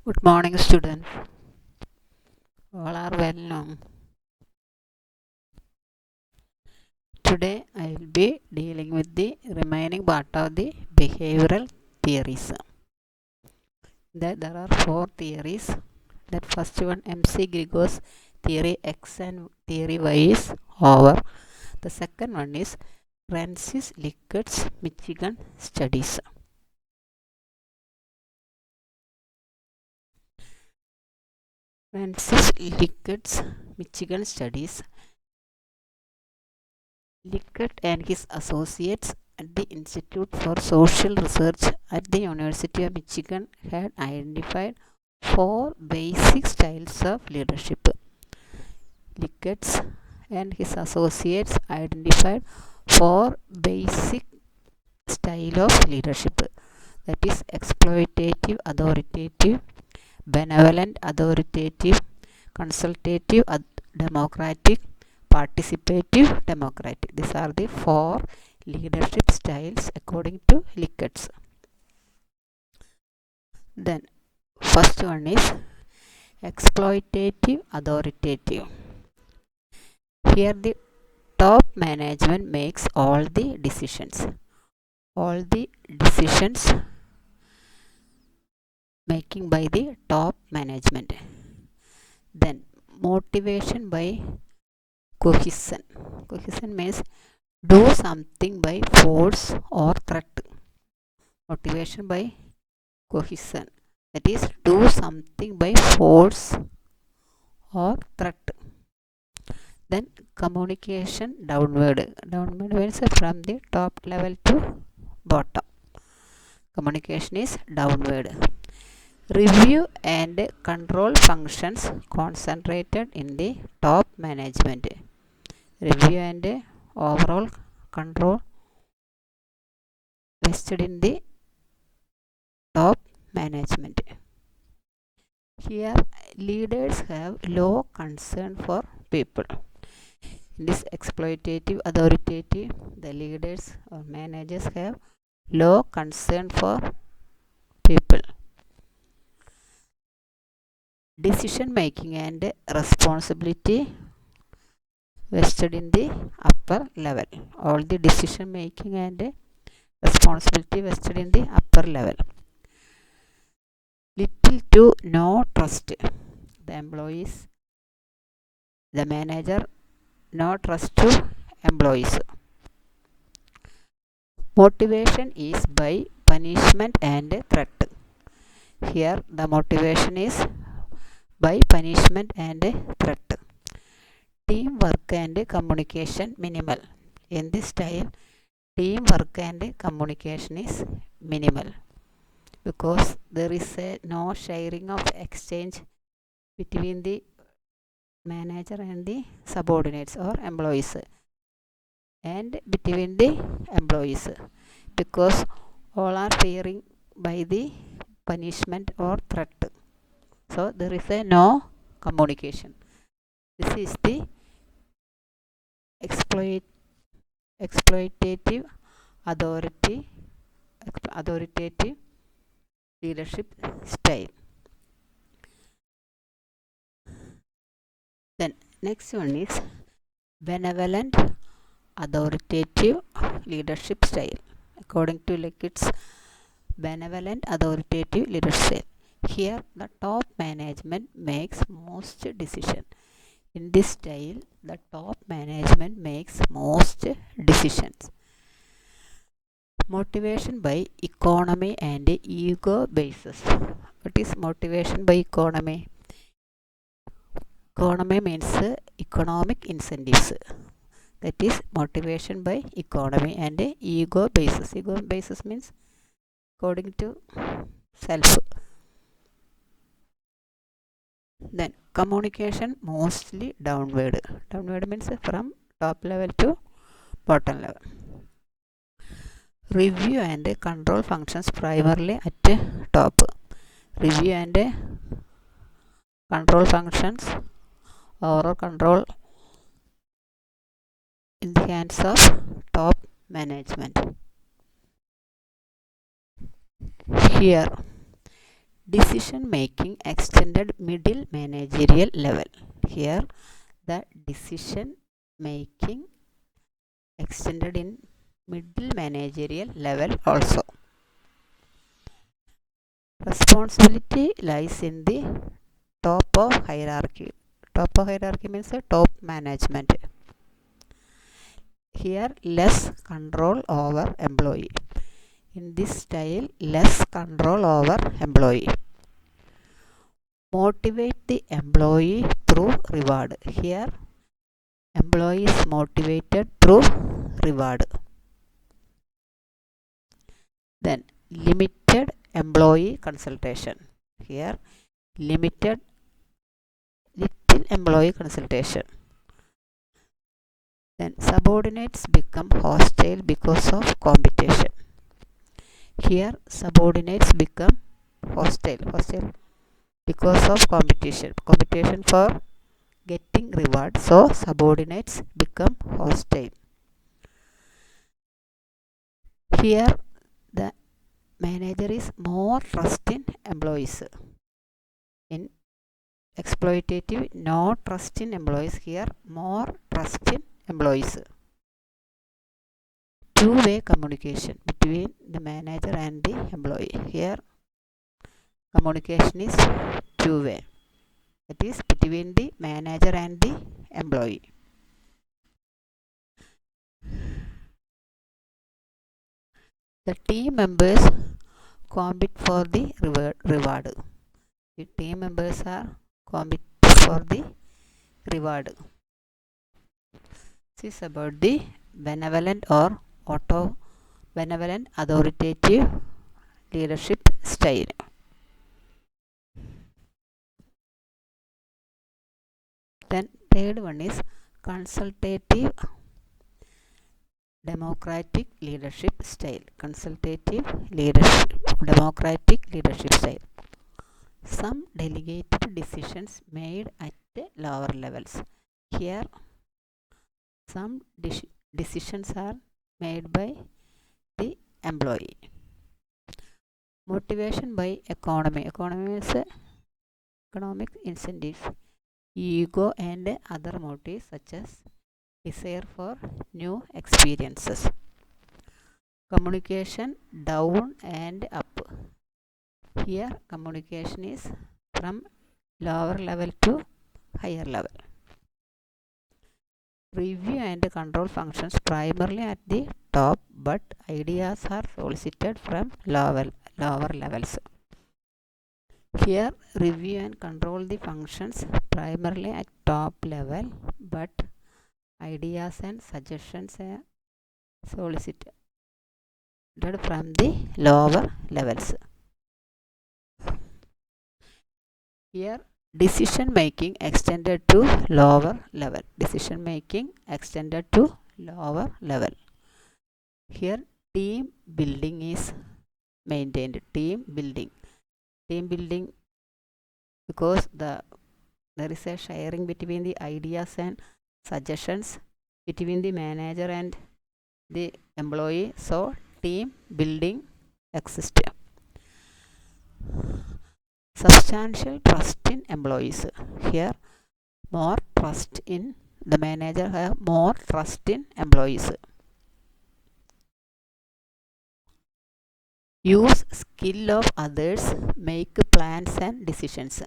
Good morning, students. All are well now. Today, I will be dealing with the remaining part of the behavioral theories. There are four theories. That first one, MC Grigor's theory X and theory Y is over. The second one is Francis Lickett's Michigan studies. Francis Lickett's Michigan studies. Lickett and his associates at the Institute for Social Research at the University of Michigan had identified four basic styles of leadership. Lickett and his associates identified four basic styles of leadership, that is exploitative authoritative, benevolent authoritative, consultative democratic, participative democratic. These are the four leadership styles according to Lickett. Then first one is exploitative authoritative. Here the top management makes all the decisions. All the decisions making by the top management. Then motivation by cohesion. Cohesion means do something by force or threat. Motivation by cohesion, that is do something by force or threat. Then communication downward. Downward means from the top level to bottom. Communication is downward. Review and control functions concentrated in the top management. Review and overall control vested in the top management. Here leaders have low concern for people. In this exploitative authoritative, the leaders or managers have low concern for people. Decision making and responsibility vested in the upper level. All the decision making and responsibility vested in the upper level. Little to no trust. The employees, the manager, no trust to employees. Motivation is by punishment and threat. Here the motivation is by punishment and threat. Teamwork and communication minimal. In this style, teamwork and communication is minimal because there is no sharing of exchange between the manager and the subordinates or employees and between the employees, because all are fearing by the punishment or threat. So there is no communication. This is the exploitative authoritative leadership style. Then next one is benevolent authoritative leadership style. According to Lickett's benevolent authoritative leadership style, here the top management makes most decision. In this style, the top management makes most decisions. Motivation by economy and ego basis. What is motivation by economy? Economy means economic incentives. That is motivation by economy and ego basis. Ego basis means according to self. Then communication mostly downward. Downward means from top level to bottom level. Review and control functions primarily at top. Review and control functions, overall control in the hands of top management. Here Decision making extended middle managerial level. Here the decision making extended in middle managerial level also. Responsibility lies in the top of hierarchy. Top of hierarchy means top management. Here less control over employee. In this style, less control over employee. Motivate the employee through reward. Here employee is motivated through reward. Then limited employee consultation. Here limited little employee consultation. Then subordinates become hostile because of competition. Here subordinates become hostile because of competition for getting reward, so subordinates become hostile. Here the manager is more trust in employees. In exploitative, no trust in employees. Here more trust in employees. Two-way communication between the manager and the employee. Here communication is two-way, that is between the manager and the employee. The team members compete for the reward. The team members are compete for the reward. This is about the benevolent or benevolent authoritative leadership style. Then third one is consultative democratic leadership style. Consultative democratic leadership style. Some delegated decisions made at lower levels. Here some decisions are made by the employee. Motivation by economy. Economy means economic incentives, ego and other motives such as desire for new experiences. Communication down and up. Here communication is from lower level to higher level. Review and control functions primarily at the top, but ideas are solicited from lower levels. Here review and control the functions primarily at top level, but ideas and suggestions are solicited from the lower levels. Here decision making extended to lower level. Decision making extended to lower level. Here team building is maintained. Team building because there is a sharing between the ideas and suggestions between the manager and the employee, so team building exists. Substantial trust in employees. Here more trust in the manager, have more trust in employees. Use skill of others, make plans and decisions.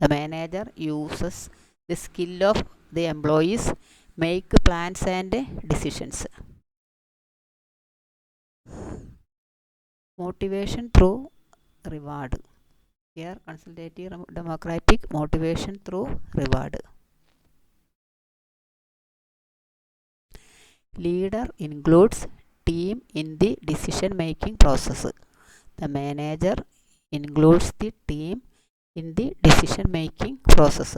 The manager uses the skill of the employees, make plans and decisions. Motivation through reward. Here consultative democratic motivation through reward. Leader includes team in the decision making process. The manager includes the team in the decision making process.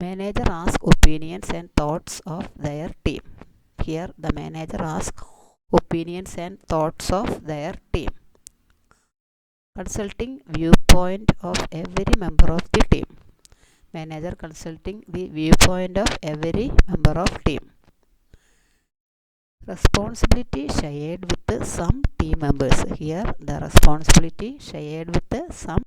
Manager asks opinions and thoughts of their team. Here the manager asks opinions and thoughts of their team. Consulting viewpoint of every member of the team. Manager consulting the viewpoint of every member of team. Responsibility shared with some team members. Here the responsibility shared with some